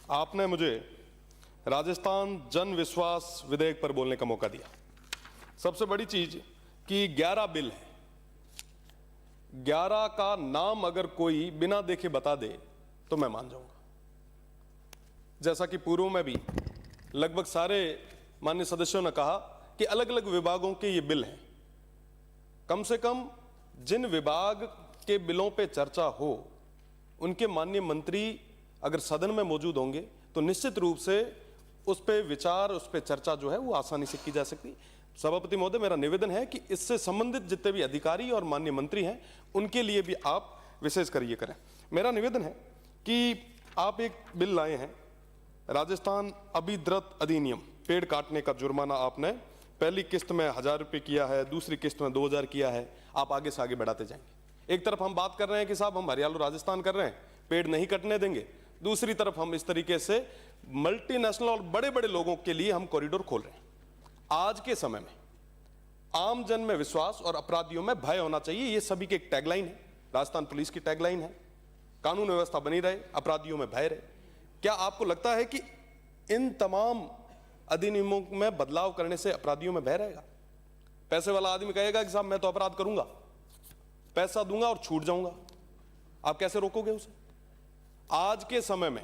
आपने मुझे राजस्थान जन विश्वास विधेयक पर बोलने का मौका दिया। सबसे बड़ी चीज कि 11 बिल है, 11 का नाम अगर कोई बिना देखे बता दे तो मैं मान जाऊंगा। जैसा कि पूर्व में भी लगभग सारे माननीय सदस्यों ने कहा कि अलग अलग विभागों के ये बिल हैं। कम से कम जिन विभाग के बिलों पे चर्चा हो उनके माननीय मंत्री अगर सदन में मौजूद होंगे तो निश्चित रूप से उस पे विचार, उस पे चर्चा जो है वो आसानी से की जा सकती। सभापति महोदय, मेरा निवेदन है कि इससे संबंधित जितने भी अधिकारी और माननीय मंत्री हैं उनके लिए भी आप विशेष कर ये करें। मेरा निवेदन है कि आप एक बिल लाए हैं, राजस्थान अभिद्रत अधिनियम, पेड़ काटने का जुर्माना आपने पहली किस्त में 1000 रुपये किया है, दूसरी किस्त में 2000 किया है। आप आगे से आगे बढ़ाते जाएंगे। एक तरफ हम बात कर रहे हैं कि साहब हम हरियाणा राजस्थान कर रहे हैं, पेड़ नहीं कटने देंगे, दूसरी तरफ हम इस तरीके से मल्टीनेशनल और बड़े बड़े लोगों के लिए हम कॉरिडोर खोल रहे हैं। आज के समय में आम जन में विश्वास और अपराधियों में भय होना चाहिए, ये सभी की एक टैगलाइन है, राजस्थान पुलिस की टैगलाइन है। कानून व्यवस्था बनी रहे, अपराधियों में भय रहे। क्या आपको लगता है कि इन तमाम अधिनियमों में बदलाव करने से अपराधियों में भय रहेगा? पैसे वाला आदमी कहेगा कि साहब मैं तो अपराध करूंगा, पैसा दूंगा और छूट जाऊंगा। आप कैसे रोकोगे उसे? आज के समय में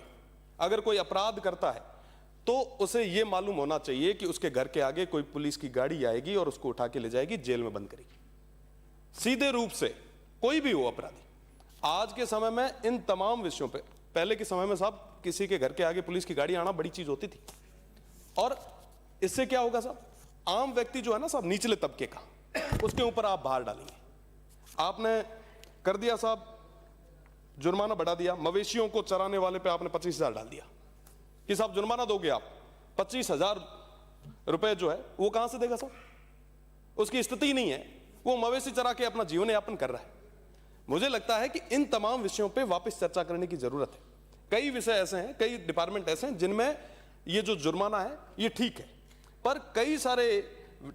अगर कोई अपराध करता है तो उसे यह मालूम होना चाहिए कि उसके घर के आगे कोई पुलिस की गाड़ी आएगी और उसको उठा के ले जाएगी, जेल में बंद करेगी। सीधे रूप से कोई भी हो अपराधी। आज के समय में इन तमाम विषयों पे, पहले के समय में साहब किसी के घर के आगे पुलिस की गाड़ी आना बड़ी चीज होती थी। और इससे क्या होगा साहब, आम व्यक्ति जो है ना साहब, निचले तबके का, उसके ऊपर आप भार डालेंगे। आपने कर दिया साहब जुर्माना बढ़ा दिया, मवेशियों को चराने वाले पे आपने 25,000 डाल दिया कि साहब जुर्माना दोगे आप। 25,000 रुपए जो है वो कहां से देगा साहब? उसकी स्थिति नहीं है, वो मवेशी चरा के अपना जीवन यापन कर रहा है। मुझे लगता है कि इन तमाम विषयों पे वापस चर्चा करने की जरूरत है। कई विषय ऐसे हैं, कई डिपार्टमेंट ऐसे हैं जिनमें ये जो जुर्माना है ये ठीक है, पर कई सारे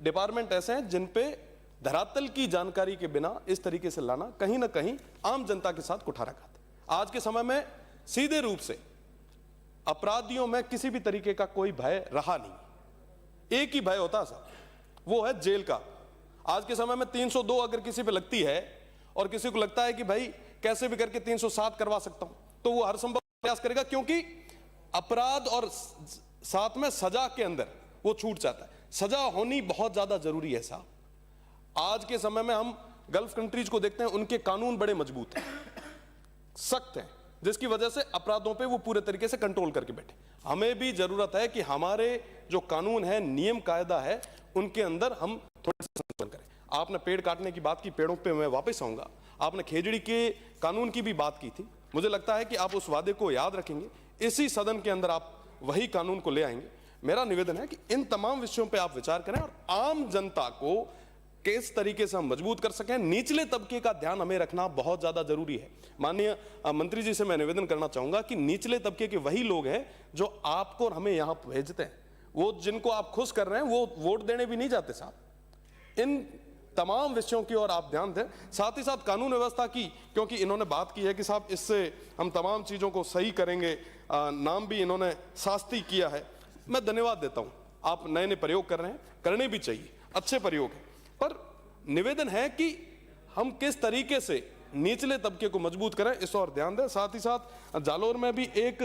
डिपार्टमेंट ऐसे हैं जिन पे धरातल की जानकारी के बिना इस तरीके से लाना कहीं ना कहीं आम जनता के साथ कुठाराघात है। आज के समय में सीधे रूप से अपराधियों में किसी भी तरीके का कोई भय रहा नहीं। एक ही भय होता साहब, वो है जेल का। आज के समय में 302 अगर किसी पे लगती है और किसी को लगता है कि भाई कैसे भी करके 307 करवा सकता हूं, तो वो हर संभव प्रयास करेगा, क्योंकि अपराध और साथ में सजा के अंदर वो छूट जाता है। सजा होनी बहुत ज्यादा जरूरी है साहब। आज के समय में हम गल्फ कंट्रीज को देखते हैं, उनके कानून बड़े मजबूत हैं, सख्त हैं, जिसकी वजह से अपराधों पे वो पूरे तरीके से कंट्रोल करके बैठे। हमें भी जरूरत है कि हमारे जो कानून है, नियम कायदा है, उनके अंदर हम थोड़ा सा संशोधन करें। आपने पेड़ काटने की बात की, पेड़ों पे मैं वापस आऊंगा। आपने खेजड़ी के कानून की भी बात की थी। मुझे लगता है कि आप उस वादे को याद रखेंगे, इसी सदन के अंदर आप वही कानून को ले आएंगे। मेरा निवेदन है कि इन तमाम विषयों पे आप विचार करें और आम जनता को किस तरीके से हम मजबूत कर सकें। निचले तबके का ध्यान हमें रखना बहुत ज्यादा जरूरी है। माननीय मंत्री जी से मैं निवेदन करना चाहूंगा कि निचले तबके के वही लोग हैं जो आपको और हमें यहां भेजते हैं, वो जिनको आप खुश कर रहे हैं वो वोट देने भी नहीं जाते साहब। इन तमाम विषयों की ओर आप ध्यान दें, साथ ही साथ कानून व्यवस्था की, क्योंकि इन्होंने बात की है कि साहब इससे हम तमाम चीजों को सही करेंगे। नाम भी इन्होंने शास्ति किया है। मैं धन्यवाद देता हूं, आप नए नए प्रयोग कर रहे हैं, करने भी चाहिए, अच्छे प्रयोग है, पर निवेदन है कि हम किस तरीके से निचले तबके को मजबूत करें, इस और ध्यान दें। साथ ही साथ जालोर में भी एक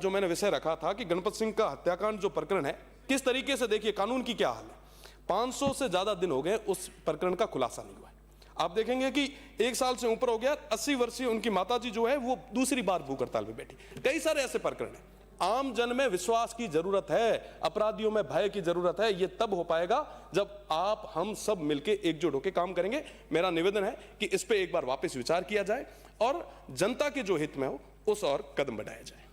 जो मैंने विषय रखा था कि गणपत सिंह का हत्याकांड जो प्रकरण है, किस तरीके से, देखिए कानून की क्या हाल है। 500 से ज्यादा दिन हो गए उस प्रकरण का खुलासा नहीं हुआ है। आप देखेंगे कि 1 साल से ऊपर हो गया। 80 वर्षीय उनकी माताजी जो है वो दूसरी बार भूख हड़ताल पे बैठी। कई सारे ऐसे प्रकरण हैं। आम जन में विश्वास की जरूरत है, अपराधियों में भय की जरूरत है। यह तब हो पाएगा जब आप हम सब मिलकर एकजुट होकर काम करेंगे। मेरा निवेदन है कि इस पे एक बार वापस विचार किया जाए और जनता के जो हित में हो उस और कदम बढ़ाया जाए।